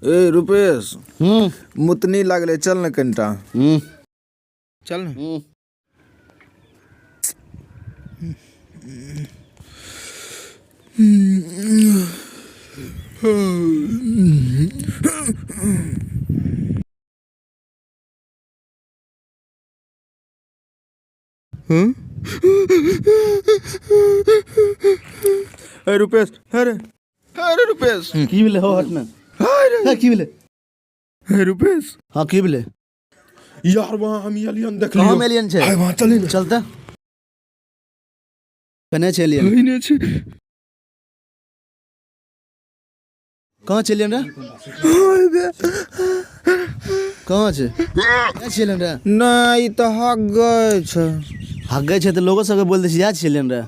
ए रुपेश हम्म मुतनी लागले चल न कनिटा हम्म चल न ए रुपेश अरे अरे रुपेश की भेलै हो हट ना अरे की भेलै ए रुपेश हाँ की भेलै यार वहाँ हम एलियन देख कहाँ लियो में एलियन छै हाय वहाँ चली न चलते कने छै एलियन कहीं नहीं छे कहाँ छै एलियन रे कहाँ छै कहाँ छै एलियन रे नहीं तो हक गए छे हगै छै तऽ लोगो सबके बोल दै छै इएह छै एलियन रे